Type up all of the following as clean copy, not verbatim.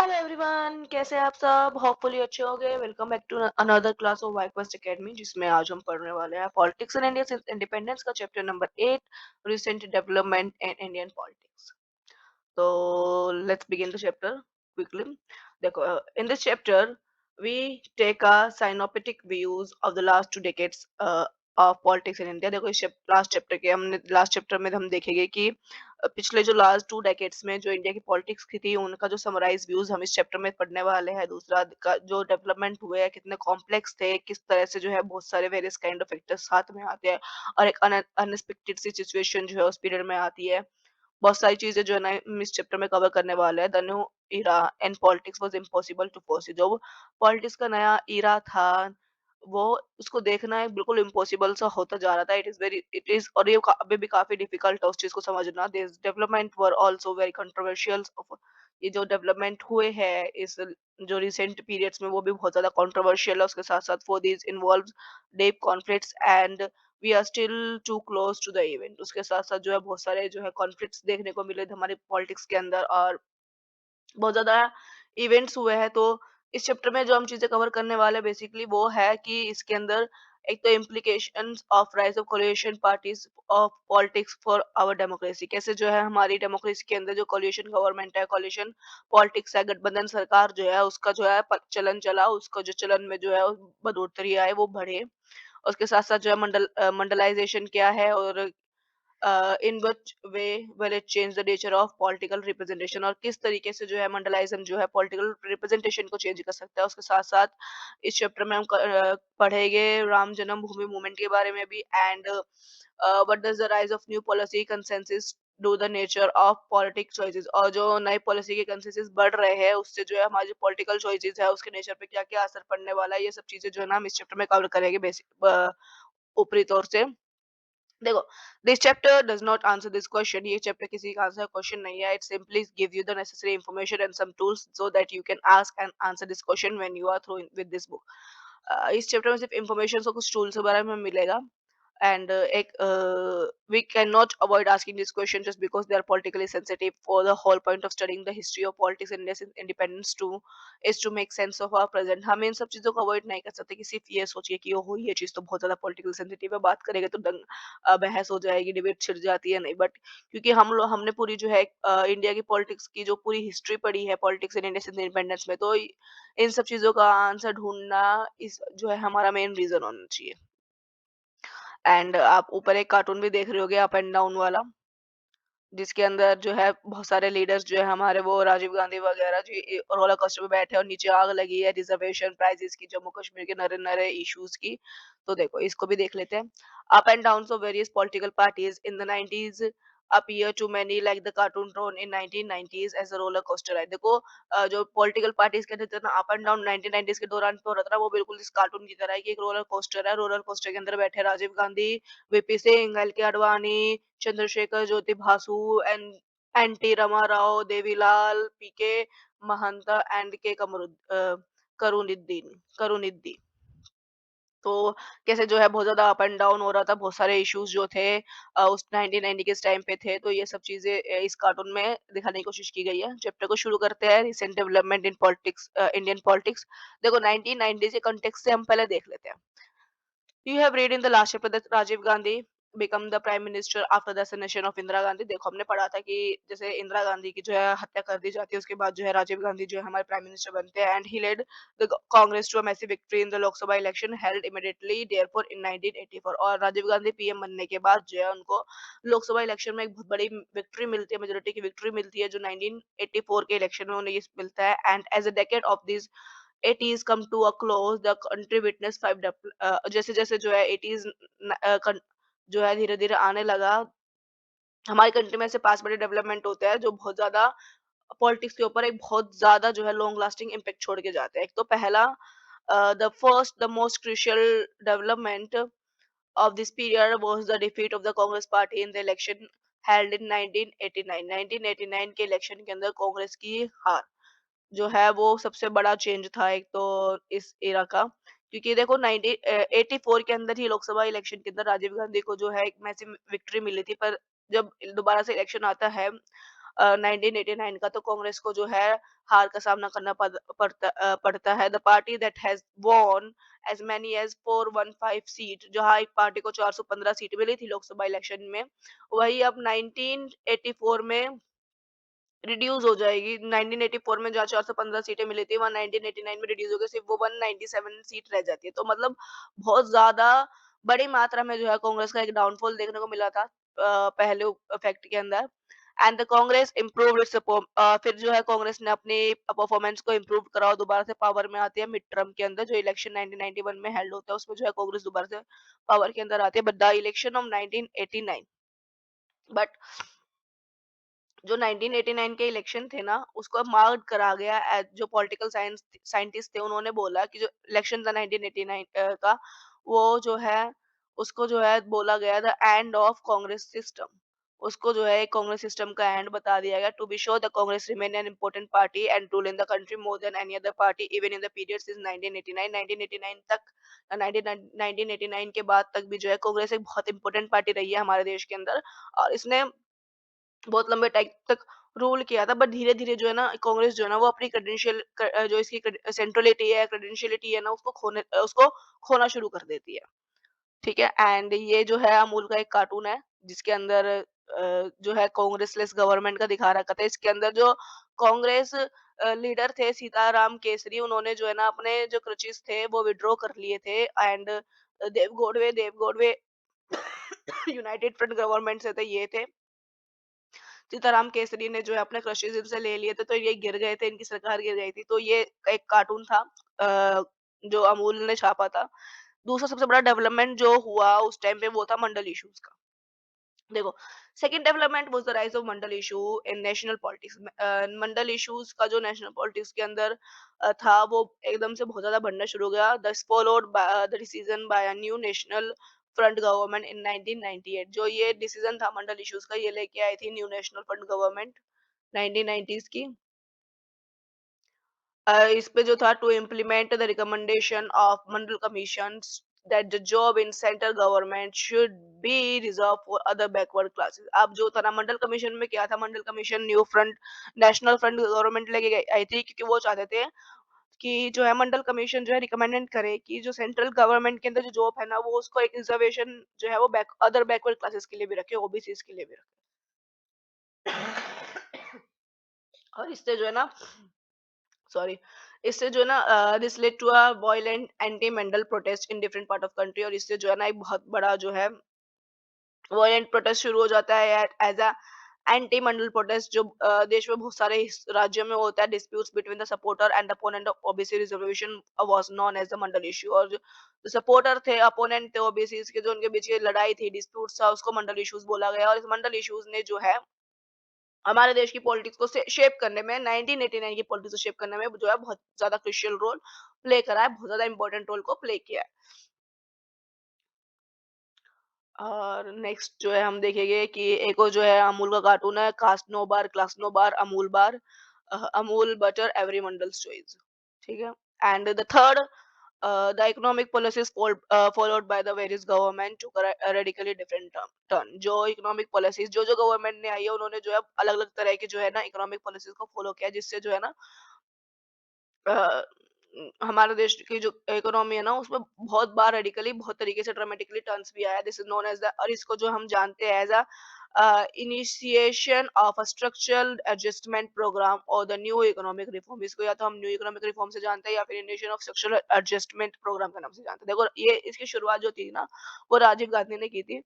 Hello everyone, कैसे हैं आप सब? होपफुली अच्छे होंगे। Welcome back to another class of YQuest academy, जिसमें आज हम पढ़ने वाले हैं पॉलिटिक्स एंड इंडिया इंडिपेंडेंस का chapter number 8, recent development and Indian politics. So let's begin the chapter quickly. देखो, in this chapter we take a synoptic views of the last 2 decades of politics in India. देखो, इस last chapter में हम देखेंगे कि पिछले जो last 2 decades में जो इंडिया की पॉलिटिक्स की थी, उनका जो समराइज व्यूज हम इस चैप्टर में पढ़ने वाले हैं। दूसरा का जो डेवलपमेंट हुए हैं, कितने कॉम्प्लेक्स थे, किस तरह से जो है बहुत सारे वेरियस काइंड ऑफ फैक्टर्स साथ में आते हैं, और एक अनएक्सपेक्टेड सी सिचुएशन जो है उस पीरियड में आती है। बहुत सारी चीजें जो है ना हम इस चैप्टर में कवर करने वाले हैं। The new era and politics was impossible to foresee. जो पॉलिटिक्स का नया इरा था, वो उसको देखना एक बिल्कुल इम्पॉसिबल सा होता जा रहा था। इट इज, और ये अभी भी काफी डिफिकल्ट है उस चीज को समझना। This development were also very controversial. ये जो डेवलपमेंट हुए हैं इस जो रिसेंट पीरियड्स में, वो भी बहुत ज्यादा कंट्रोवर्शियल है। उसके साथ साथ for these involves deep conflicts and we are still too close to the event. उसके साथ साथ जो है बहुत सारे जो है कॉन्फ्लिक्ट्स देखने को मिले हमारे पॉलिटिक्स के अंदर, और बहुत ज्यादा इवेंट्स हुए हैं। तो इस चैप्टर में जो हम चीजें कवर करने वाले हैं बेसिकली वो है कि इसके अंदर एक तो implications of rise of coalition parties of politics for our democracy. कैसे जो है हमारी डेमोक्रेसी के अंदर जो कोलिशन गवर्नमेंट है, कोलिशन पॉलिटिक्स है, गठबंधन सरकार जो है, उसका जो है चलन चला, उसका जो चलन में जो है बढ़ोतरी आए, वो बढ़े। उसके साथ साथ जो है मंडलाइजेशन क्या है, और in which way will it change the nature of political representation, और किस तरीके से जो है मंडलाइज्म जो है पॉलिटिकल रिप्रेजेंटेशन को चेंज कर सकता है। उसके साथ साथ इस चैप्टर में हम पढ़ेंगे राम जन्मभूमि मूवमेंट के बारे में भी, and what does the rise of new policy consensus do the nature of politic choices. और जो नई पॉलिसी के कंसेंसस बढ़ रहे हैं, उससे जो है हमारी पॉलिटिकल चॉइसेस है उसके नेचर पे क्या क्या असर पड़ने वाला है, ये सब चीजें जो है ना हम इस चैप्टर में कवर करेंगे बेसिक ऊपरी तौर से। देखो, this chapter does not answer this question. ये चैप्टर किसी का आंसर क्वेश्चन नहीं है। It simply give you the necessary information and some tools so that you can ask and answer this question when you are through with this book. इस chapter में सिर्फ information और कुछ tools के बारे में मिलेगा। And we cannot avoid asking this question just because they are politically sensitive. For the whole point of studying the history of politics and India's independence too is to make sense of our present. हम इन सब चीजों को avoid नहीं कर सकते कि सिर्फ ये सोचिए कि ओहो ये चीज तो बहुत ज्यादा पॉलिटिकल सेंसिटिव है, बात करेंगे तो बहस हो जाएगी, डिबेट छिड़ जाती है। नहीं, बट क्योंकि हमने पूरी जो है इंडिया की पॉलिटिक्स की जो पूरी हिस्ट्री पढ़ी है पॉलिटिक्स इन इंडिया इंडिपेंडेंस में, तो इन सब चीजों का आंसर ढूंढना इस जो है हमारा मेन रीजन होना चाहिए। एंड आप ऊपर एक कार्टून भी देख रहे होगे, अप एंड डाउन वाला, जिसके अंदर जो है बहुत सारे लीडर्स जो है हमारे, वो राजीव गांधी वगैरह जी रोलर कोस्टर पे बैठे हैं, और नीचे आग लगी है रिजर्वेशन प्राइजेस की, जम्मू कश्मीर के नरे नरे इश्यूज की। तो देखो, इसको भी देख लेते हैं। Up and down of various political parties in the 90s appear to many like the cartoon drawn in 1990s as a roller coaster ride। देखो, जो पॉलिटिकल पार्टीज के अंदर जितना अप एंड डाउन 1990s के दौरान पे हो रहा था ना, वो बिल्कुल इस कार्टून की तरह है कि एक रोलर कोस्टर है। रोलर कोस्टर के अंदर बैठे Rajiv Gandhi, VP Singh, L K Advani, Chandrashekhar Jyoti Basu, and NT Rama Rao, Devi Lal, PK Mahanta, and K Karunanidhi. तो कैसे जो है बहुत ज्यादा अप एंड डाउन हो रहा था, बहुत सारे इश्यूज जो थे उस 1990 के टाइम पे थे। तो ये सब चीजें इस कार्टून में दिखाने की कोशिश की गई है। चैप्टर को शुरू करते हैं, recent development in politics, Indian politics. देखो, 1990 के कॉन्टेक्स्ट से हम पहले देख लेते हैं। You have read in the last chapter that Rajiv Gandhi become the prime minister after the assassination of Indira Gandhi. देखो, हमने पढ़ा था कि जैसे इंदिरा गांधी की जो है हत्या कर दी जाती है, उसके बाद जो है राजीव गांधी जो है हमारे प्राइम मिनिस्टर बनते हैं, and he led the Congress to a massive victory in the Lok Sabha election held immediately therefore in 1984। और राजीव गांधी पीएम बनने के बाद जो है उनको लोकसभा इलेक्शन में एक बहुत बड़ी विक्ट्री मिलती है, मेजोरिटी की विक्ट्री मिलती है, जो 1984 के इलेक्शन में उन्हें ये मिलता है। And as a decade of this 80s come to a close, the country witnessed जैसे जैसे जो है 80s जो है धीरे धीरे आने लगा, हमारी कंट्री में ऐसे पांच बड़े डेवलपमेंट होते हैं जो बहुत ज्यादा पॉलिटिक्स के ऊपर एक बहुत ज्यादा जो है लॉन्ग लास्टिंग इम्पैक्ट छोड़ के जाते हैं। एक तो पहला, the most crucial development of this period was the defeat of the Congress party in the election held in 1989। 1989 के इलेक्शन के अंदर कांग्रेस की हार जो है वो सबसे बड़ा चेंज था एक तो इस एरा का। क्योंकि देखो, 1984 के अंदर ही लोकसभा इलेक्शन के अंदर राजीव गांधी को जो है एक मैसिव विक्ट्री मिली थी, पर जब दोबारा से इलेक्शन आता है 1989 का, तो कांग्रेस को जो है हार का सामना करना पड़ता है। The party that has won as many as 415 seat, जहां एक पार्टी को 415 सीट मिली थी लोकसभा इलेक्शन में, वही अब 1984 में रिड्यूस हो जाएगी। 1984 में जहाँ 415 सीटें मिली थी, वहाँ 1989 में रिड्यूस हो गई, सिर्फ वो 197 सीट रह जाती है। तो मतलब बहुत ज्यादा बड़ी मात्रा में जो है कांग्रेस का एक डाउनफॉल देखने को मिला था पहले फैक्ट के अंदर। And the Congress improve it's, फिर जो है कांग्रेस ने अपनी परफॉर्मेंस को इम्प्रूव करा और दोबारा से पावर में आती है मिड टर्म के अंदर, जो इलेक्शन 1991 में हेल्ड होता है, उसमें जो है कांग्रेस दोबारा से पावर के अंदर आती है। But the election of 1989, but जो 1989 के इलेक्शन थे ना, उसको मार्क करा गया एज, जो पॉलिटिकल साइंस साइंटिस्ट थे उन्होंने बोला कि जो इलेक्शन था 1989 का, वो जो है उसको जो है बोला गया the end of Congress system. उसको जो है कांग्रेस सिस्टम का एंड बता दिया गया। To be sure the Congress remain an important party and rule in the country more than any other party even in the period since 1989 तक। 1989 के बाद तक भी जो है कांग्रेस एक बहुत इंपॉर्टेंट पार्टी रही है हमारे देश के अंदर, और इसने बहुत लंबे टाइम तक रूल किया था। बट धीरे धीरे जो है ना कांग्रेस जो है ना वो अपनी जो इसकी सेंट्रलिटी है, क्रेडेंशियलिटी है ना, उसको खोना शुरू कर देती है। ठीक है, एंड ये जो है अमूल का एक कार्टून है जिसके अंदर जो है कांग्रेसलेस गवर्नमेंट का दिखा रखा था। इसके अंदर जो कांग्रेस लीडर थे सीताराम केसरी, उन्होंने जो है ना अपने जो क्रचेस थे वो विड्रॉ कर लिए थे। एंड देव गोडवे यूनाइटेड फ्रंट गवर्नमेंट से थे, ये थे। सीताराम केसरी ने जो है अपने क्रशेज इनसे ले लिए थे, तो ये गिर गए थे, इनकी सरकार गिर गई थी। तो ये एक कार्टून था जो अमूल ने छापा था। दूसरा सबसे बड़ा डेवलपमेंट जो हुआ उस टाइम पे वो था मंडल इश्यूज का। देखो, second development was the rise of Mandal issue in national politics. Mandal issues का जो नेशनल पॉलिटिक्स के अंदर था, वो एकदम से बहुत ज्यादा बढ़ना शुरू हो गया। दस followed by the decision by a new national front government in 1998। जो ये डिसीजन था मंडल इश्यूज का, ये लेके आई थी new national front government 1990s की। इस पे जो था to implement the recommendation of Mandal commission that the job in central government should be reserve for other backward classes. अब जो था ना मंडल कमीशन में क्या था, Mandal commission new front national front government लेके आई थी, क्योंकि वो चाहते थे कि जो है मंडल कमीशन जो है रिकमेंडेड करे कि जो सेंट्रल गवर्नमेंट के अंदर जो जॉब है ना, वो उसको एक रिजर्वेशन जो है वो अदर बैकवर्ड क्लासेस के लिए भी रखे, ओबीसी के लिए भी रखे। और इससे जो है ना, सॉरी, इससे जो है ना this led to a violent anti Mandal protest in different part of country. और इससे जो है ना एक बहुत बड़ा जो है वायलेंट प्रोटेस्ट शुरू हो जाता है as a anti Mandal protest, जो देश में बहुत सारे राज्यों में होता है। Disputes between the supporter and opponent of OBC reservation was known as the Mandal issue. और जो सपोर्टर थे, अपोनेंट थे ओबीसी के, जो उनके बीच की लड़ाई थी, डिस्प्यूट्स था, उसको मंडल इश्यूज बोला गया। और इस मंडल इश्यूज ने जो है हमारे देश की पॉलिटिक्स को शेप करने में, 1989 की पॉलिटिक्स को शेप करने में जो है बहुत ज्यादा क्रिशियल रोल प्ले करा है, बहुत ज्यादा इंपॉर्टेंट रोल को प्ले किया है। और नेक्स्ट जो है हम देखेंगे कि एक और जो है अमूल का कार्टून है, caste no bar class no bar Amul bar, Amul butter every Mandal's choice. ठीक है, and the third the economic policies followed by the various government took a radically different turn। जो इकोनॉमिक पॉलिसीज जो जो गवर्नमेंट ने आई है, उन्होंने जो है अलग अलग तरह की जो है ना इकोनॉमिक पॉलिसीज को फॉलो किया, जिससे जो है ना अ, हमारे देश की जो इकोनॉमी है ना, उसमें बहुत बार रेडिकली बहुत तरीके से ड्रामेटिकली टर्न्स भी आया। This is known as the, और इसको जो हम जानते हैं as a initiation of a structural adjustment programme और द न्यू इकोनॉमिक रिफॉर्म। इसको या तो हम न्यू इकोनॉमिक रिफॉर्म से जानते हैं या फिर initiation of structural adjustment programme के नाम से जानते हैं। देखो, ये इसकी शुरुआत जो थी ना, वो राजीव गांधी ने की थी।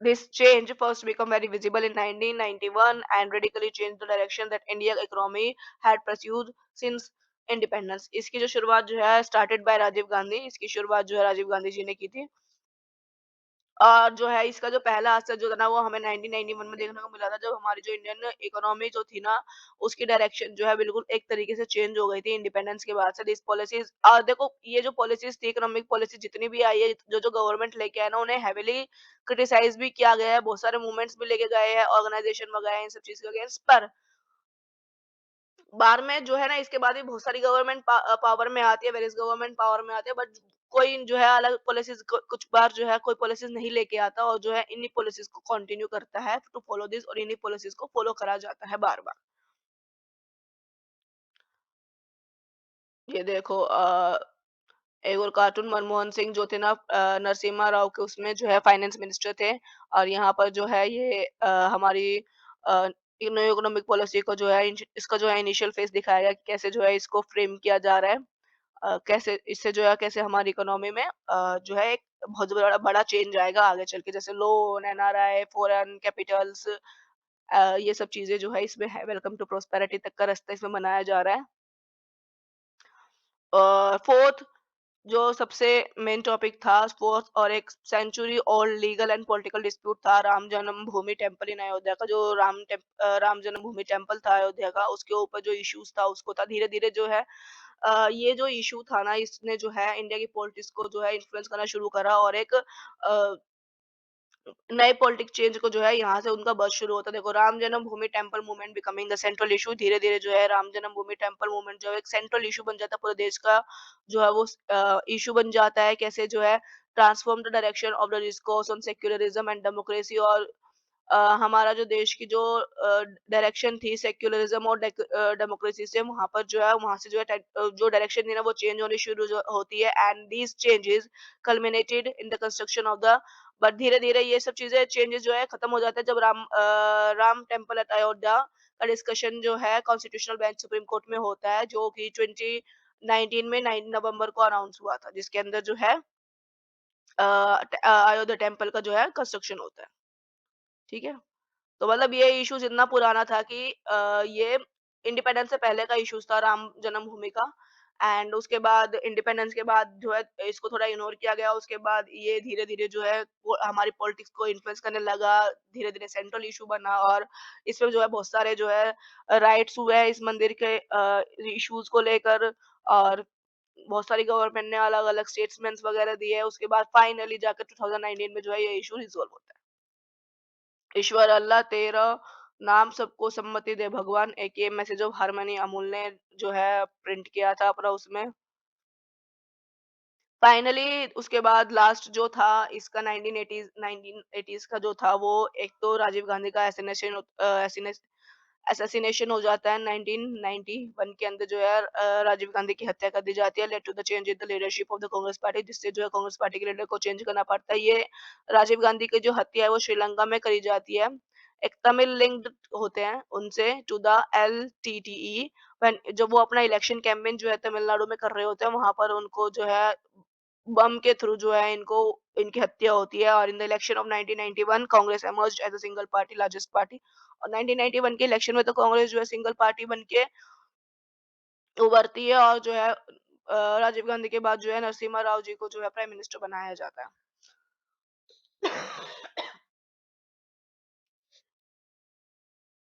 This change first became very visible in 1991 and radically changed the direction that Indian economy had pursued since independence। इसकी जो शुरुआत जो है started by राजीव गांधी, इसकी शुरुआत जो है राजीव गांधी जी ने की थी। और जो है इसका जो पहला असर जो था ना, वो हमें 1991 में देखने को मिला था, जब हमारी जो इंडियन इकोनॉमी जो थी ना, उसकी डायरेक्शन जो है बिल्कुल एक तरीके से चेंज हो गई थी इंडिपेंडेंस के बाद से। दिस पॉलिसीज, देखो ये जो पॉलिसीज थी, इकोनॉमिक पॉलिसी जितनी भी आई है, जो जो गवर्नमेंट लेके आया ना, उन्हें हैविली क्रिटिसाइज भी किया गया है, बहुत सारे मूवमेंट्स भी लेके गए हैं, ऑर्गेनाइजेशन वगैरह इन सब चीज के अगेंस्ट। पर बार में जो है ना इसके बाद भी बहुत सारी गवर्नमेंट पावर में आती है, वेरियस गवर्नमेंट पावर में आती है, बट कोई जो है अलग पॉलिसीज कुछ बार जो है कोई पॉलिसीज नहीं लेके आता और जो है इन्हीं पॉलिसीज को कंटिन्यू करता है टू फॉलो दिस, और इन्हीं पॉलिसीज को फॉलो करा जाता है बार बार। ये देखो एक और कार्टून मनमोहन सिंह जो थे ना, नरसिम्हा राव के उसमें जो है फाइनेंस मिनिस्टर थे, और यहाँ पर जो है ये हमारी न्यू इकोनॉमिक पॉलिसी को जो है इसका जो है इनिशियल फेज दिखाया गया कि कैसे जो है इसको फ्रेम किया जा रहा है। कैसे इससे जो है कैसे हमारी इकोनॉमी में जो है एक बहुत बड़ा बड़ा चेंज आएगा आगे चल के, जैसे लोन, एनआरआई, फॉरेन कैपिटल्स, ये सब चीजें जो है इसमें है। वेलकम टू प्रोस्पेरिटी तक का रास्ता इसमें बनाया जा रहा है। फोर्थ जो सबसे मेन टॉपिक था, फोर्थ और एक century old legal and political dispute था राम जन्मभूमि टेम्पल इन अयोध्या का, जो राम जन्मभूमि टेम्पल था अयोध्या का, उसके ऊपर जो इश्यूज था उसको था धीरे धीरे जो है ये जो इशू था ना इसने जो है इंडिया की पॉलिटिक्स को जो है इन्फ्लुएंस करना शुरू करा, और एक नए पॉलिटिक्स चेंज को जो है यहाँ से उनका बर्थ शुरू होता है। देखो, राम जन्मभूमि temple movement becoming the central issue, धीरे धीरे जो है राम जन्मभूमि टेम्पल मूवमेंट जो है एक सेंट्रल इशू बन जाता है पूरे देश का, जो है वो इशू बन जाता है। कैसे जो है transform the direction of the discourse on secularism and democracy, और हमारा जो देश की जो डायरेक्शन थी सेक्युलरिज्म और डेमोक्रेसी से, वहां पर जो है वहां से जो है जो डायरेक्शन थी ना वो चेंज होनी शुरू होती है, and these changes culminated in the construction of the, but धीरे धीरे ये सब चीजें चेंजेस जो है खत्म हो जाते हैं जब राम टेम्पल एट अयोध्या का डिस्कशन जो है कॉन्स्टिट्यूशनल बेंच सुप्रीम कोर्ट में होता है, जो कि 2019 में 9 नवंबर को अनाउंस हुआ था, जिसके अंदर जो है अयोध्या टेम्पल का जो है कंस्ट्रक्शन होता है। ठीक है। तो मतलब ये इश्यूज इतना पुराना था कि ये इंडिपेंडेंस से पहले का इश्यूज था राम जन्मभूमि का, एंड उसके बाद इंडिपेंडेंस के बाद जो है इसको थोड़ा इग्नोर किया गया। उसके बाद ये धीरे धीरे जो है वो हमारी पॉलिटिक्स को इन्फ्लुएंस करने लगा, धीरे धीरे सेंट्रल इशू बना, और इसमें जो है बहुत सारे जो है राइट्स हुए हैं इस मंदिर के इश्यूज को लेकर, और बहुत सारी गवर्नमेंट ने अलग अलग स्टेटमेंट्स वगैरह दिए। उसके बाद फाइनली जाकर 2019 में जो है ये इशू रिजोल्व होता है। ईश्वर अल्लाह तेरा नाम सबको सम्मति दे भगवान, एक ये मैसेज ऑफ हार्मनी अमूल ने जो है प्रिंट किया था अपना उसमें। फाइनली उसके बाद लास्ट जो था इसका 1980s का जो था, वो एक तो राजीव गांधी का असैसिनेशन हो जाता है 1991 के अंदर, जो है राजीव गांधी की हत्या कर दी जाती है, led to the change in the leadership of the Congress party, जिससे जो है कांग्रेस पार्टी के लीडर को चेंज करना पड़ता है। ये राजीव गांधी की जो हत्या है वो श्रीलंका में करी जाती है, एक तमिल लिंक्ड होते हैं उनसे टू द LTTE, जब वो अपना इलेक्शन कैंपेन जो है तमिलनाडु में कर रहे होते हैं, वहां पर उनको जो है बम के थ्रू जो है इनको इनकी हत्या होती है। और in the election of 1991 Congress emerged as a single party largest party, और 1991 के इलेक्शन में तो कांग्रेस जो है सिंगल पार्टी बन के उभरती है, और जो है राजीव गांधी के बाद जो है नरसिम्हा राव जी को जो है प्राइम मिनिस्टर बनाया जाता है।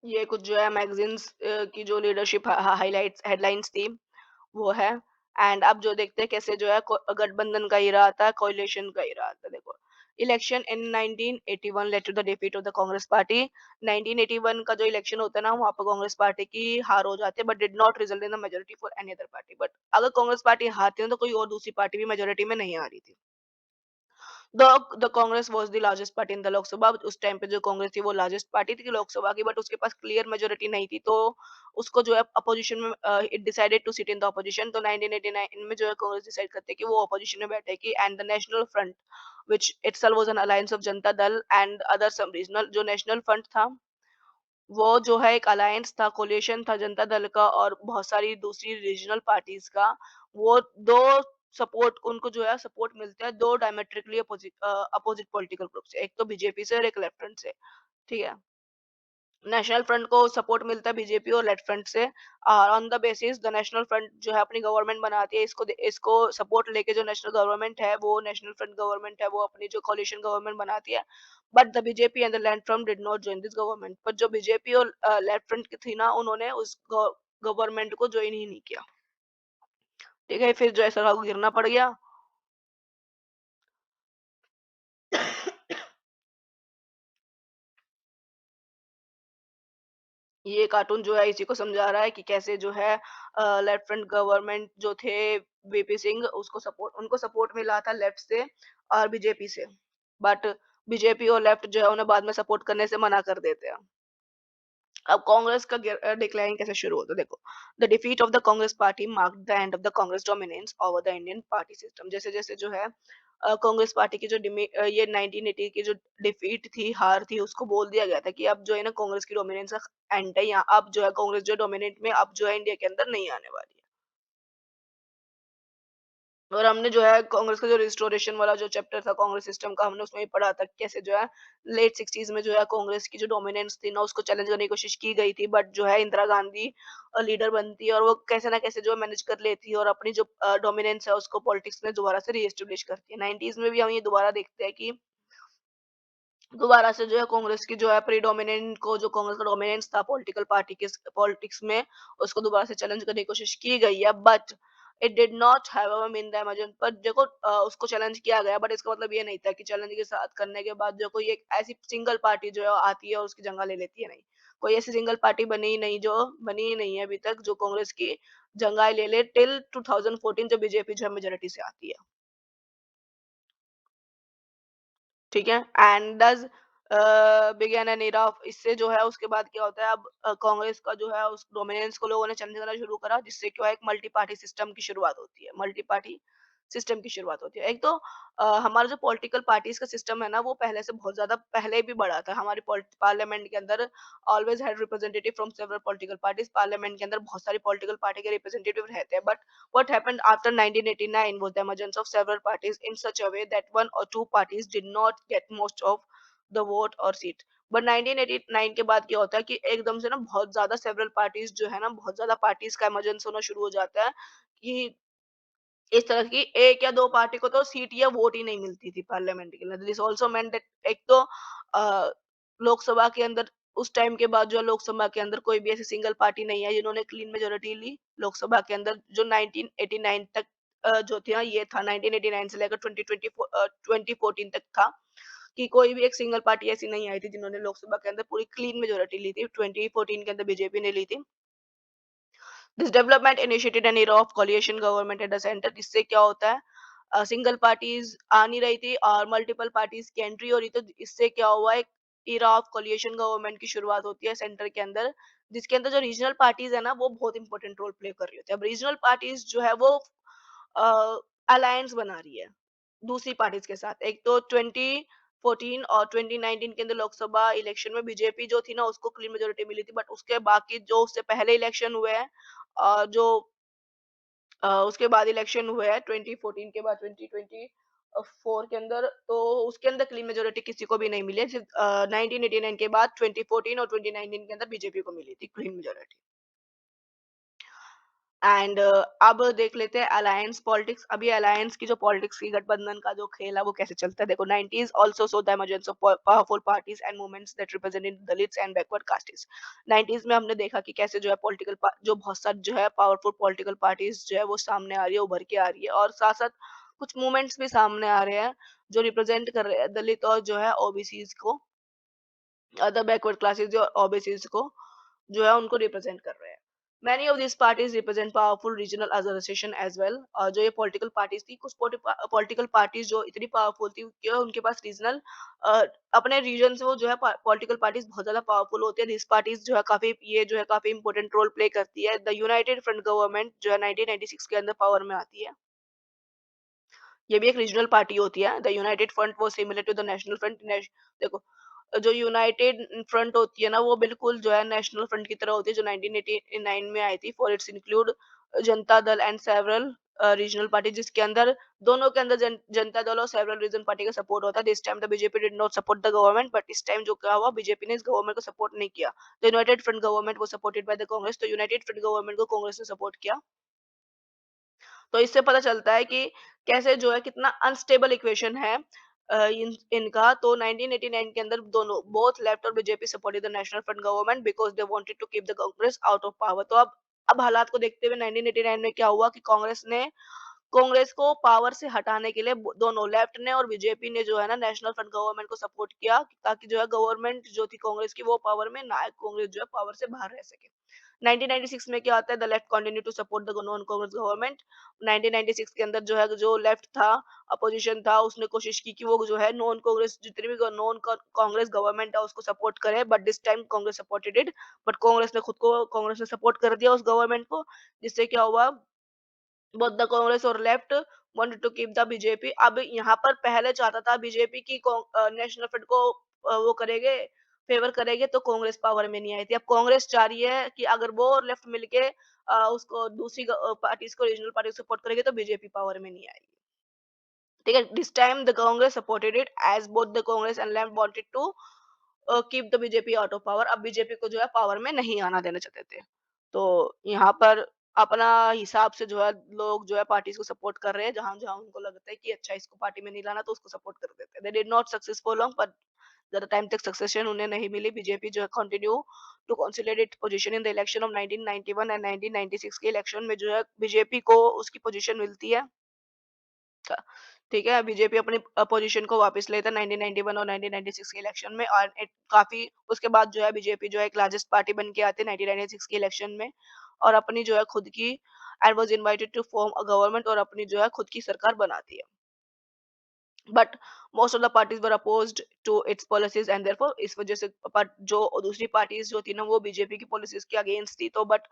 ये कुछ जो है मैगजीन्स की जो लीडरशिप हाइलाइट्स हेडलाइंस थी वो है। एंड अब जो देखते हैं कैसे जो है गठबंधन का इरा आता है, कोalition का इरा आता है। देखो, election in 1981 led to the defeat of the Congress party. 1981 का जो इलेक्शन होता है ना, वहां पर कांग्रेस पार्टी की हार हो जाती है, but did not result in the majority for any other party. But अगर कांग्रेस पार्टी हारती है तो कोई और दूसरी पार्टी भी मेजोरिटी में नहीं आ रही थी। The Congress was the largest party in the Lok Sabha. उस टाइम पे जो कांग्रेस थी वो लार्जेस्ट पार्टी थी लोकसभा की, बट उसके पास क्लियर मेजोरिटी नहीं थी, तो उसको जो है अपोजिशन में it decided to sit in the opposition. तो 1989 में जो है कांग्रेस डिसाइड करते है कि वो अपोजिशन में बैठेगी, and the National front which itself was an alliance of Janata Dal and other some regional, जो नेशनल फ्रंट था वो जो है एक अलायंस था, कोलिशन था जनता दल का और बहुत सारी दूसरी रीजनल पार्टीज का। वो दो सपोर्ट उनको जो है सपोर्ट मिलता है दो diametrically opposite opposite political group से, एक तो बीजेपी से और एक लेफ्ट फ्रंट से। ठीक है। नेशनल फ्रंट को सपोर्ट मिलता है बीजेपी और लेफ्ट फ्रंट से, और on the basis the National front जो है अपनी गवर्नमेंट बनाती है। इसको सपोर्ट लेके जो नेशनल गवर्नमेंट है वो नेशनल फ्रंट गवर्नमेंट है, वो अपनी जो कोलिशन गवर्नमेंट बनाती है। But the BJP and the left front did not join this government. पर जो बीजेपी और लेफ्ट फ्रंट की थी ना, उन्होंने उस गवर्नमेंट को ज्वाइन ही नहीं किया। ठीक है, फिर जो है सरकार को गिरना पड़ गया। ये कार्टून जो है इसी को समझा रहा है कि कैसे जो है लेफ्ट फ्रंट गवर्नमेंट जो थे वीपी सिंह उसको सपोर्ट उनको सपोर्ट मिला था लेफ्ट से और बीजेपी से। बट बीजेपी और लेफ्ट जो है उन्हें बाद में सपोर्ट करने से मना कर देते हैं। अब कांग्रेस का डिक्लाइन कैसे शुरू होता है देखो। The defeat of the Congress party marked the end of the Congress dominance over the Indian party system. जैसे जैसे जो है कांग्रेस पार्टी की जो ये 1980 की जो डिफीट थी, हार थी, उसको बोल दिया गया था कि अब जो है ना कांग्रेस की डोमिनेंस का एंड है, यहाँ अब जो है कांग्रेस जो डोमिनेट में अब जो है इंडिया के अंदर नहीं आने वाली है। और हमने जो है कांग्रेस का जो रिस्टोरेशन वाला जो चैप्टर था कांग्रेस सिस्टम का, हमने उसमें भी पढ़ा था कि कैसे जो है लेट 60s में जो है कांग्रेस की जो डोमिनेंस थी ना उसको चैलेंज करने की कोशिश की गई थी, बट जो है इंदिरा गांधी लीडर बनती है और वो कैसे ना कैसे जो है मैनेज कर लेती है और अपनी जो डोमिनेंस है उसको पॉलिटिक्स में दोबारा से रीएस्टेब्लिश करती है। 90s में भी हम ये दोबारा देखते हैं कि दोबारा से जो है कांग्रेस की जो है प्रीडोमिनेंट को जो कांग्रेस का डोमिनेंस था पॉलिटिकल पार्टी के पॉलिटिक्स में उसको दोबारा से चैलेंज करने की कोशिश की गई है, but it did not have mean the imagine. पर देखो उसको चैलेंज किया गया, बट इसका मतलब ये नहीं था कि चैलेंज के साथ करने के बाद जो कोई एक ऐसी सिंगल पार्टी जो है आती है और उसकी जगह ले लेती है। नहीं, कोई ऐसी सिंगल पार्टी बनी ही नहीं है अभी तक जो कांग्रेस की जगह ले ले टिल 2014 जब बीजेपी जो है मेजोरिटी से आती है। ठीक है, and does begin an era of, इससे जो है उसके बाद क्या होता है अब कांग्रेस का जो है उस डोमिनेंस को लोगों ने चैलेंज करना शुरू करा, जिससे क्या है एक मल्टी पार्टी सिस्टम की शुरुआत होती है। मल्टी पार्टी सिस्टम की शुरुआत होती है। एक तो हमारा जो पॉलिटिकल पार्टीज का सिस्टम है ना वो पहले से बहुत ज्यादा पहले भी बढ़ा था। हमारी पार्लियामेंट के अंदर always had representative from several political parties. Parliament के अंदर बहुत सारी पॉलिटिकल पार्टी के रिप्रेजेंटेटिव रहते हैं, but what happened after 1989 was the emergence of several parties in such a way that one or two parties did not get most of the vote or seat. But 1989 के बाद क्या होता है कि एकदम से ना बहुत ज्यादा सेवरल पार्टीज जो है ना बहुत ज्यादा पार्टीज का इमरजेंस होना शुरू हो जाता है कि इस तरह की एक या दो पार्टी को तो सीट या वोट ही नहीं मिलती थी पार्लियामेंट के लिए। दिस आल्सो मेंट दैट एक तो अ, लोकसभा के अंदर उस टाइम के बाद जो है लोकसभा के अंदर कोई भी ऐसी सिंगल पार्टी नहीं है जिन्होंने क्लीन मेजोरिटी ली लोकसभा के अंदर जो 1989 तक जो थी ना ये था 1989 से लेकर 2014 तक था कि कोई भी एक सिंगल पार्टी ऐसी नहीं आई थी जिन्होंने लोकसभा के अंदर पूरी क्लीन मेजोरिटी ली थी। 2014 के अंदर बीजेपी ने ली थी। This development initiated an era of coalition government at the centre. इससे क्या होता है सिंगल पार्टीज आ नहीं रही थी और मल्टीपल पार्टीज की एंट्री हो रही, तो इससे क्या हुआ एक era ऑफ कोलिशन गवर्नमेंट की शुरुआत होती है सेंटर के अंदर, जिसके अंदर जो रीजनल पार्टीज है ना वो बहुत इंपॉर्टेंट रोल प्ले कर रही होती है। अब रीजनल पार्टीज जो है वो अलायंस बना रही है दूसरी पार्टीज के साथ। एक तो 2014 और 2019 के अंदर लोकसभा इलेक्शन में बीजेपी जो थी ना उसको क्लीन मेजोरिटी मिली थी, बट उसके बाकी जो उससे पहले इलेक्शन हुए हैं जो उसके बाद इलेक्शन हुए हैं 2014 के बाद 2024 के अंदर, तो उसके अंदर क्लीन मेजोरिटी किसी को भी नहीं मिली है। सिर्फ 1989 के बाद 2014 और 2019 के अंदर बीजेपी को मिली थी क्लीन मेजोरिटी। एंड अब देख लेते हैं अलायंस पॉलिटिक्स। अभी अलायंस की जो पॉलिटिक्स की गठबंधन का जो खेल है वो कैसे चलता है देखो। 90s also so the emergence of powerful parties and movements that represented Dalits and backward castes. 90s में हमने देखा कि कैसे जो है जो बहुत सारी जो है पावरफुल पॉलिटिकल पार्टीज जो है वो सामने आ रही है, उभर के आ रही है, और साथ साथ कुछ मूवमेंट्स भी सामने आ रहे हैं जो रिप्रेजेंट कर रहे हैं दलित और जो है ओबीसीज को, अदर बैकवर्ड क्लासेस और ओबीसीज को जो है उनको रिप्रेजेंट कर रहे हैं। Many of this parties represent powerful regional association as well. और जो ये पॉलिटिकल पार्टीज थी, कुछ पॉलिटिकल पार्टीज जो इतनी पावरफुल थी कि उनके पास रीजनल अपने रीजन से वो जो है पॉलिटिकल पार्टीज बहुत ज्यादा पावरफुल होती है। दिस पार्टीज जो है काफी इंपॉर्टेंट रोल प्ले करती है। द यूनाइटेड फ्रंट गवर्नमेंट जो है 1996 के अंदर पावर में आती है। ये भी एक रीजनल पार्टी होती है। द यूनाइटेड फ्रंट वो similar to the National Front. देखो जो यूनाइटेड फ्रंट होती है ना वो बिल्कुल जो है नेशनल फ्रंट की तरह होती है जो 1989 में आई थी। For its include Janata Dal and several regional party, जिसके अंदर दोनों के अंदर जनता दल और सेवरल रीजन पार्टी का सपोर्ट होता है। This time the BJP did not support the government, but इस टाइम जो क्या हुआ बीजेपी ने इस गवर्नमेंट को सपोर्ट नहीं किया। द यूनाइटेड फ्रंट गवर्नमेंट वो सपोर्टेड बाय द कांग्रेस, तो यूनाइटेड फ्रंट गवर्नमेंट को कांग्रेस ने सपोर्ट किया। तो इससे पता चलता है कि कैसे जो है कितना अनस्टेबल इक्वेशन है इनका। तो 1989 के अंदर दोनों बोथ लेफ्ट और BJP supported the National front government because they wanted to keep the Congress out of power. तो अब हालात को देखते हुए 1989 में क्या हुआ कि कांग्रेस ने कांग्रेस को पावर से हटाने के लिए दोनों लेफ्ट ने और बीजेपी ने जो है ना नेशनल फ्रंट गवर्नमेंट को सपोर्ट किया, ताकि जो है गवर्नमेंट जो थी कांग्रेस की वो पावर में ना आए, कांग्रेस जो है पावर से बाहर रह सके। 1996 में क्या आता है, the Left continue to support the non Congress government. 1996 के अंदर जो है जो लेफ्ट था, अपोजिशन था, उसने कोशिश की कि वो जो है नॉन कांग्रेस जितनी भी नॉन कांग्रेस गवर्नमेंट है उसको सपोर्ट करे, but this time Congress supported it. But Congress ने सपोर्ट कर दिया उस गवर्नमेंट को, जिससे क्या हुआ, बोथ द कांग्रेस और Left wanted to keep the BJP. अब यहाँ पर पहले चाहता था बीजेपी की नेशनल फ्रंट को वो करेंगे, फेवर करेंगे, तो कांग्रेस पावर में नहीं आई थी। अब कांग्रेस चाह रही है कि अगर वो और लेफ्ट मिलके उसको दूसरी पार्टीज को, रीजनल पार्टी को सपोर्ट करेंगे तो बीजेपी पावर में नहीं आएगी। ठीक है, this time the Congress supported it as both the Congress and Left wanted to keep the BJP out of power. अब बीजेपी को जो है पावर में नहीं आना देना चाहते थे। तो यहाँ पर अपना हिसाब से जो है लोग जो है पार्टीज को सपोर्ट कर रहे हैं, जहां जहां उनको लगता है कि अच्छा इसको पार्टी में नहीं लाना तो उसको सपोर्ट कर देते हैं। They did not successful long, पर ज्यादा टाइम तक सक्सेशन उन्हें नहीं मिली। बीजेपी जो है continue to consolidate its position in the election of 1991 and 1996 के इलेक्शन में जो है बीजेपी को उसकी पोजीशन मिलती है। का ठीक है, बीजेपी अपनी पोजीशन को वापस लेता है 1991 और 1996 के इलेक्शन में, और काफी उसके बाद जो है बीजेपी जो है एक लार्जेस्ट पार्टी बन के आती है 1996 के इलेक्शन में, और अपनी जो है खुद की and was invited to form a government, और अपनी जो है खुद की सरकार बनाती है। But most of the parties were opposed to its policies and therefore इस वजह से जो दूसरी पार्टीज जो थी ना वो बीजेपी की पॉलिसीज के अगेंस्ट थी, तो बट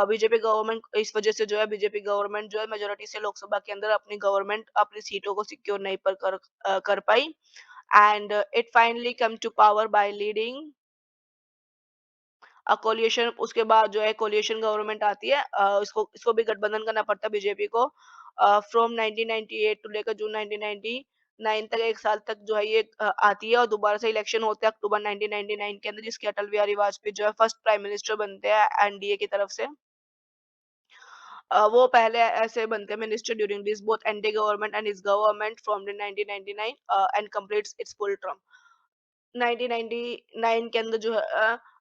बीजेपी गवर्नमेंट इस वजह से जो है बीजेपी गवर्नमेंट जो है मेजोरिटी से लोकसभा के अंदर अपनी गवर्नमेंट अपनी सीटों को सिक्योर नहीं कर पाई, and it finally come to power by leading coalition. उसके बाद जो है कोलिशन गवर्नमेंट आती है, इसको इसको भी गठबंधन करना पड़ता है बीजेपी को। फ्रॉम 1998 टू लेकर जून 1999 तक, एक साल तक जो है ये आती है, और दोबारा से इलेक्शन होते हैं अक्टूबर 1999 के अंदर, जिसके अटल बिहारी वाजपेयी जो है फर्स्ट प्राइम मिनिस्टर बनते हैं एनडीए की तरफ से। वो पहले ऐसे बनते हैं minister during this both NDA government and इस government from 1999 and completes its full term. 1999 के अंदर जो है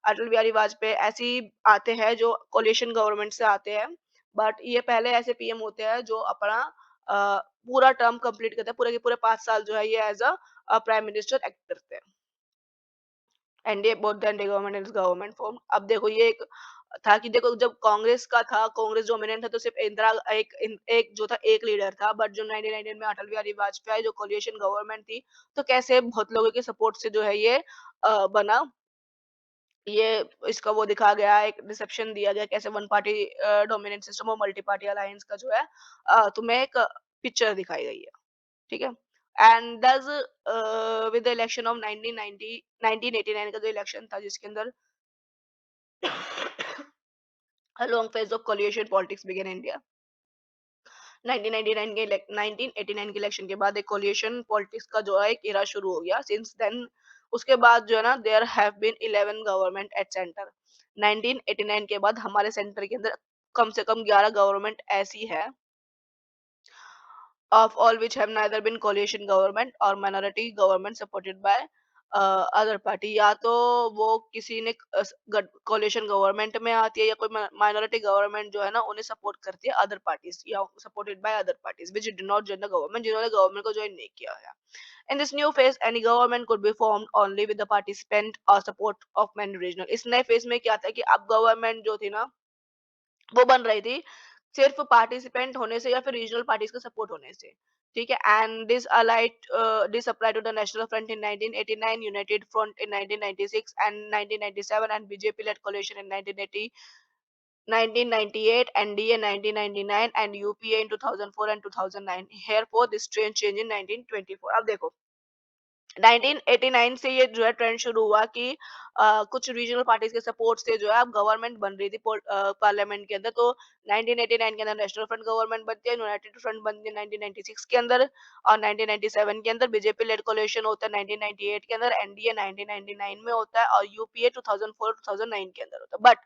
अटल बिहारी वाजपेयी ऐसे ही आते हैं जो कोलिशन गवर्नमेंट से आते हैं, बट ये पहले ऐसे पीएम होते हैं जो अपना पूरा टर्म कंप्लीट करते हैं, पूरे के पूरे 5 साल जो है ये as a prime minister act करते हैं। NDA both the NDA government and government form. अब देखो ये एक था कि देखो जब कांग्रेस का था, कांग्रेस डोमिनेंट था, तो सिर्फ इंदिरा एक जो था एक लीडर था, बट जो 1999 में अटल बिहारी वाजपेयी जो कोलिशन गवर्नमेंट थी, तो कैसे बहुत लोगों के सपोर्ट से जो है ये बना, ये इसका वो दिखा गया, एक रिसेप्शन दिया गया कैसे वन पार्टी डोमिनेंट सिस्टम और मल्टी पार्टी अलायंस का जो है तुम्हें एक पिक्चर दिखाई गई है। ठीक है, एंड दस विद द इलेक्शन ऑफ 1990 1989 का जो इलेक्शन था जिसके अंदर a long phase of coalition politics began in India। 1989 के इलेक्शन के बाद एक कोलिशन पॉलिटिक्स का जो है एक इरा शुरू हो गया। सिंस देन उसके बाद जो है ना there have been 11 government at centre. 1989 के बाद हमारे सेंटर के अंदर कम से कम 11 गवर्नमेंट ऐसी है, of all which have neither been coalition government or minority government supported by other party. या तो वो किसी ने कोलिशन गवर्नमेंट में आती है, या कोई माइनॉरिटी गवर्नमेंट जो है ना उन्हें सपोर्ट करती है अदर पार्टीज, या supported by other parties which did not join the government, जिन्होंने गवर्नमेंट को ज्वाइन नहीं किया है। In this new phase any government could be formed only with the participant और सपोर्ट ऑफ मैनी रीजनल। इस नए phase में क्या था कि अब गवर्नमेंट जो थी ना वो बन रही थी सिर्फ पार्टिसिपेंट होने से या फिर रीजनल पार्टीज का सपोर्ट होने से। ठीक है, and this apply to the National Front in 1989, United Front in 1996 and 1997, and BJP led coalition in 1980 1998, NDA 1999 and UPA in 2004 and 2009। Therefore this trend change in 1924। अब देखो 1989 से ये जो है ट्रेंड शुरू हुआ कि कुछ रीजनल पार्टीज के सपोर्ट से जो है अब गवर्नमेंट बन रही थी पार्लियामेंट के अंदर। तो 1989 के अंदर नेशनल फ्रंट गवर्नमेंट बनती है, यूनाइटेड फ्रंट बनती है 1996 के अंदर, और 1997 के अंदर बीजेपी लेड कोलिशन होता है, 1998 के अंदर एनडीए 1999 में होता है, और यूपीए 2004 2009 के अंदर होता है। बट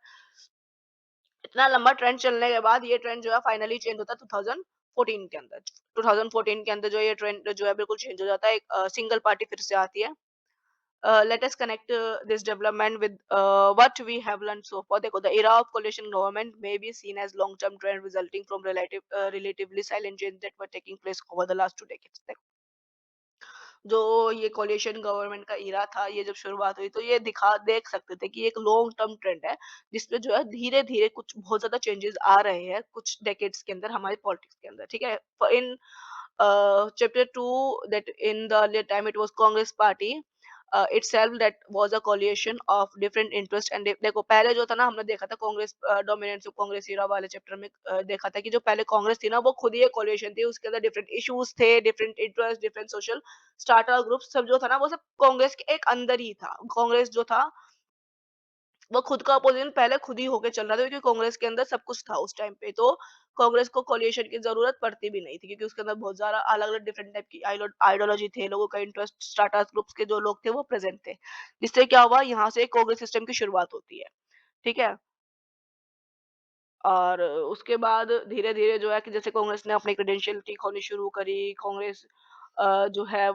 इतना लंबा ट्रेंड चलने के बाद ये ट्रेंड जो है फाइनली चेंज होता है 2014 के अंदर। 2014 के अंदर जो ये ट्रेंड जो है बिल्कुल चेंज हो जाता है, एक सिंगल पार्टी फिर से आती है, let us connect this development with what we have learned so far. देखो, the era of coalition government may be seen as long-term trend resulting from relatively silent change that were taking place over the last 2 decades. जो ये coalition government का इरा था, ये जब शुरुआत हुई तो ये दिखा देख सकते थे कि ये एक लॉन्ग टर्म ट्रेंड है जिसमें जो है धीरे धीरे कुछ बहुत ज्यादा चेंजेस आ रहे हैं कुछ डेकेड्स के अंदर हमारी पॉलिटिक्स के अंदर, ठीक है। इन chapter 2, that in the earlier time it was Congress party itself that was a coalition of different interests and देखो पहले जो था ना हमने देखा था Congress dominance of Congress era वाले चैप्टर में देखा था कि जो पहले कांग्रेस थी ना वो खुद ही एक कोलिशन थी, उसके अंदर डिफरेंट इश्यूज थे, different interest, different social starter groups सब जो था ना वो सब कांग्रेस के एक अंदर ही था। कांग्रेस जो था वो खुद का अपोजिशन पहले खुद ही होके चल रहा था क्योंकि कांग्रेस के अंदर सब कुछ था उस टाइम पे, तो कांग्रेस को कोलिशन की जरूरत पड़ती भी नहीं थी क्योंकि उसके अंदर बहुत ज्यादा अलग अलग डिफरेंट टाइप की आइडियोलॉजी थे, लोगों का इंटरेस्ट, स्टार्टर्स ग्रुप्स के जो लोग थे वो प्रेजेंट थे, जिससे क्या हुआ यहाँ से कांग्रेस सिस्टम की शुरुआत होती है, ठीक है। और उसके बाद धीरे धीरे जो है कि जैसे कांग्रेस ने अपनी क्रेडेंशियलिटी खोनी शुरू करी, कांग्रेस जो है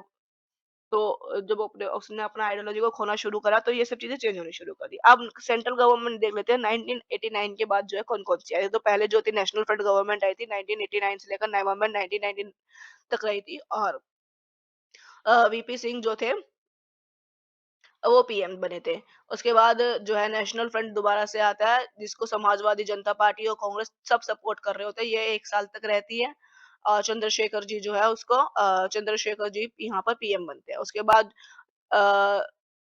तो जब अपने उसने अपना आइडियोलॉजी को खोना शुरू करा तो ये सब चीजें चेंज होनी शुरू कर दी। अब सेंट्रल गवर्नमेंट देख लेते हैं 1989 के बाद जो है कौन-कौन सी आई। तो पहले जो थी नेशनल फ्रंट गवर्नमेंट आई थी 1989 से लेकर नवंबर 1919 तक रही थी और वीपी सिंह जो थे वो पीएम बने थे। उसके बाद जो है नेशनल फ्रंट दोबारा से आता है जिसको समाजवादी जनता पार्टी और कांग्रेस सब सपोर्ट कर रहे होते हैं। ये 1 साल तक रहती है। चंद्रशेखर जी जो है उसको चंद्रशेखर जी यहाँ पर पीएम बनते हैं। उसके बाद अ,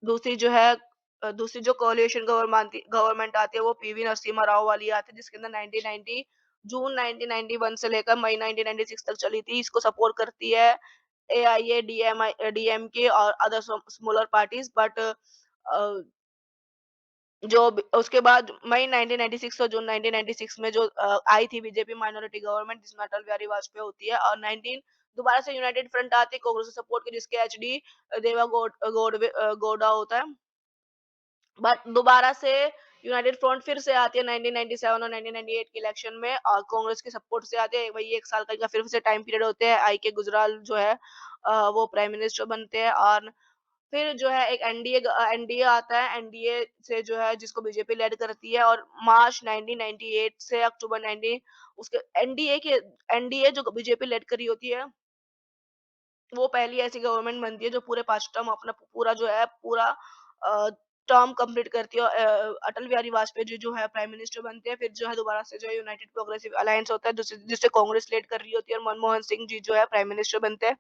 दूसरी जो है दूसरी जो कोalition गवर्नमेंट आती है वो पीवी नरसिम्हा राव वाली आती है जिसके अंदर 1990 जून 1991 से लेकर मई 1996 तक चली थी। इसको सपोर्ट करती है एआईए, डीएमके और अदर स्मॉलर पार्टीज बट उसके बाद मई 1996 और जून 1996 में जो आई थी बीजेपी माइनॉरिटी गवर्नमेंट जिसमें अटल बिहारी वाजपेयी होती है और 19 दोबारा से यूनाइटेड फ्रंट आती है कांग्रेस से सपोर्ट के जिसके एचडी देवा गौडा होता है। बट दोबारा से यूनाइटेड फ्रंट फिर से आती है 1997 और 1998 के इलेक्शन में और कांग्रेस के सपोर्ट से आते हैं। वही 1 साल का इनका फिर से टाइम पीरियड होते हैं। आई के गुजराल जो है वो प्राइम मिनिस्टर बनते हैं और फिर जो है एक एनडीए आता है। एनडीए से जो है जिसको बीजेपी लीड करती है और मार्च 1998 से अक्टूबर 19 उसके एनडीए जो बीजेपी लीड करी होती है वो पहली ऐसी गवर्नमेंट बनती है जो पूरे 5 टर्म अपना पूरा जो है पूरा टर्म कंप्लीट करती है। अटल बिहारी वाजपेयी जी जो है प्राइम मिनिस्टर बनते हैं। फिर जो है दोबारा से जो है यूनाइटेड प्रोग्रेसिव अलायंस होता है जिससे कांग्रेस लीड कर रही होती है और मनमोहन सिंह जी जो है प्राइम मिनिस्टर बनते हैं।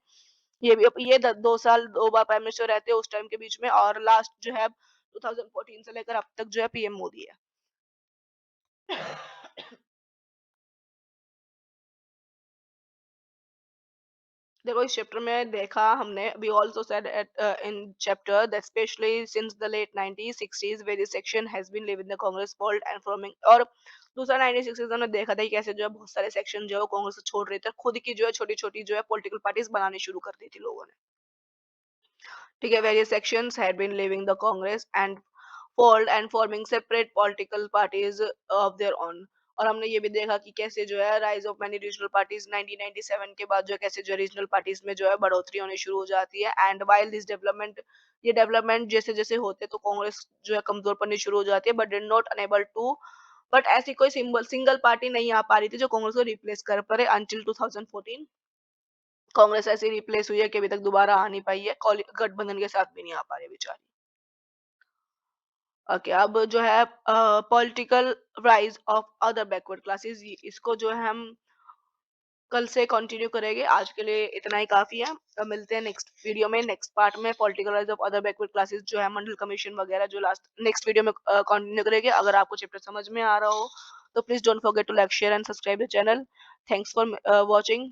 ये भी ये 2 साल 2 बार प्राइम मिनिस्टर रहते हैं उस टाइम के बीच में और लास्ट जो है 2014 से लेकर अब तक जो है पीएम मोदी है। देखो इस चैप्टर में देखा हमने we also said in chapter that specially since the late 90s 60s various section has been leave in the Congress fold and forming और दूसरा 1960s हमने देखा था कि कैसे जो है बहुत सारे सेक्शन जो है वो कांग्रेस को छोड़ रहे थे, खुद की जो है छोटी-छोटी जो है पॉलिटिकल पार्टीज बनानी शुरू कर दी थी लोगों ने। ठीक है, various sections had been leaving the Congress and fold and forming separate political parties of their own। और हमने ये भी देखा कि कैसे जो है rise of many regional parties 1997 के बाद जो है कैसे जो रीजनल पार्टीज में जो है बढ़ोतरी होनी शुरू हो जाती है एंड वाइल दिस डेवलपमेंट ये डेवलपमेंट जैसे जैसे होते तो कांग्रेस जो है कमजोर पड़नी शुरू हो जाती है but did not enable to but ऐसी कोई सिंगल पार्टी नहीं आ पा रही थी जो कांग्रेस को रिप्लेस कर पाए अंटिल 2014। कांग्रेस ऐसी रिप्लेस हुई है कि अभी तक दोबारा आ नहीं पाई है, गठबंधन के साथ भी नहीं आ पा रही बेचारी। ओके, अब जो है political rise of other backward classes इसको जो है हम कल से कंटिन्यू करेंगे। आज के लिए इतना ही काफी है। मिलते हैं नेक्स्ट वीडियो में नेक्स्ट पार्ट में political rise of other backward classes जो है मंडल कमीशन वगैरह जो लास्ट नेक्स्ट वीडियो में कंटिन्यू करेंगे। अगर आपको चैप्टर समझ में आ रहा हो तो please don't forget to like share and subscribe the channel. Thanks for watching.